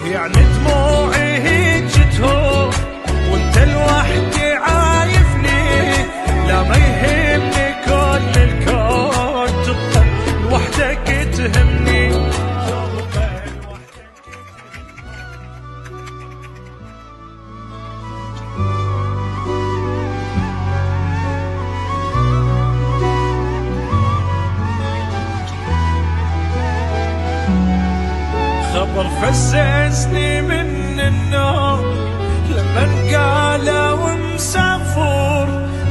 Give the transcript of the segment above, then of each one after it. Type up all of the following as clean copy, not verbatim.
يعني دموعي هيج تهون وانت لوحدي عايفني، لا ما يهمني كل الكون تبقى لوحدك تهمني. خبر فززني من النوم لمن قالوا مسافر،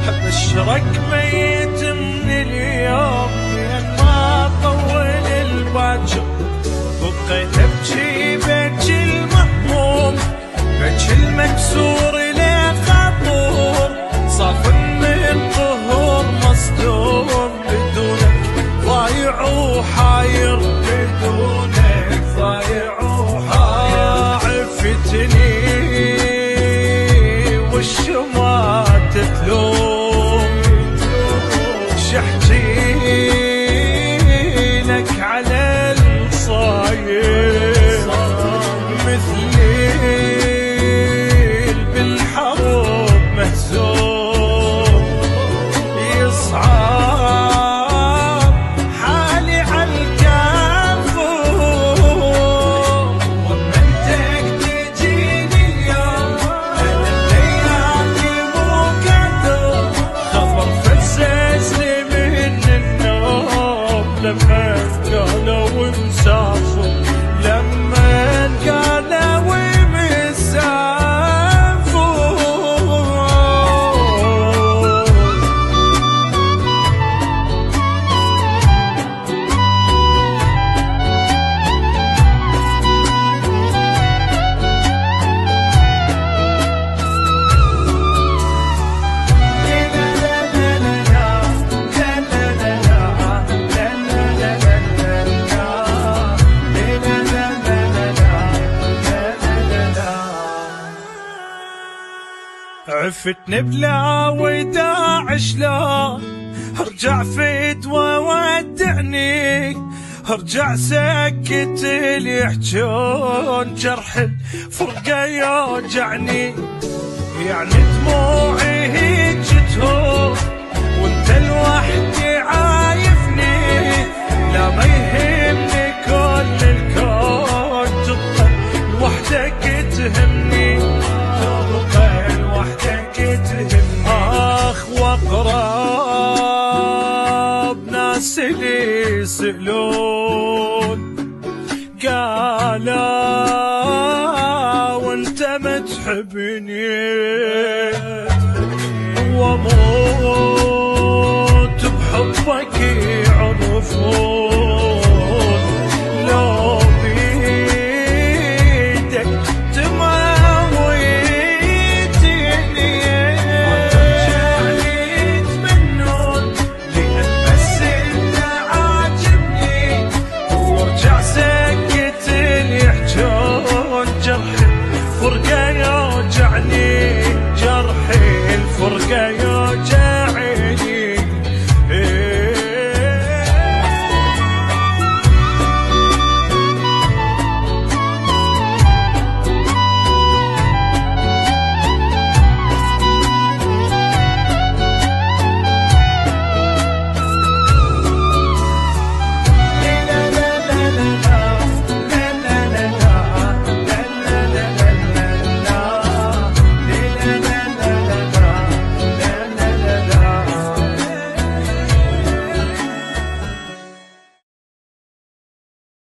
ابشرك ميت من اليوم لين ما طول الباجر. بقيت ابكي بكي المهموم بكي المكسور له خطور، صاف من ظهور مصدوم بدونك ضايع وحاير، بدونك ضايع وحاير. عفتني والشما تتلوم، شحتي لك على الصاير، مثلي بالحرب مهزوم، يصعب حالي عالكافور. ومنتك تجيني اليوم انا ليالي مو كدوم، خبر فززني من النوم لما قالوا مسافر، لما قالوا عفتني بلا وداع شلون ارجع فدوى ودعني، ارجع سكت اللي يحجون جرح الفرقة يوجعني. يعني دموعي هيج تهون وانت لوحدي عايفني، لا ما يهمني كل الكون تبقى لوحدك تهمني، تبقى لوحدك تهمني. اخ واقرب ناس اللي يسألون قالوا وانت ما تحبني، واموت بحبك يعرفون، لو بيدك تموتني وترجعني يتمنون، لأن بس انت عاجبني، وارجع سكت اللي يحجون جرح الفرقة يوجعني، جرح الفرقة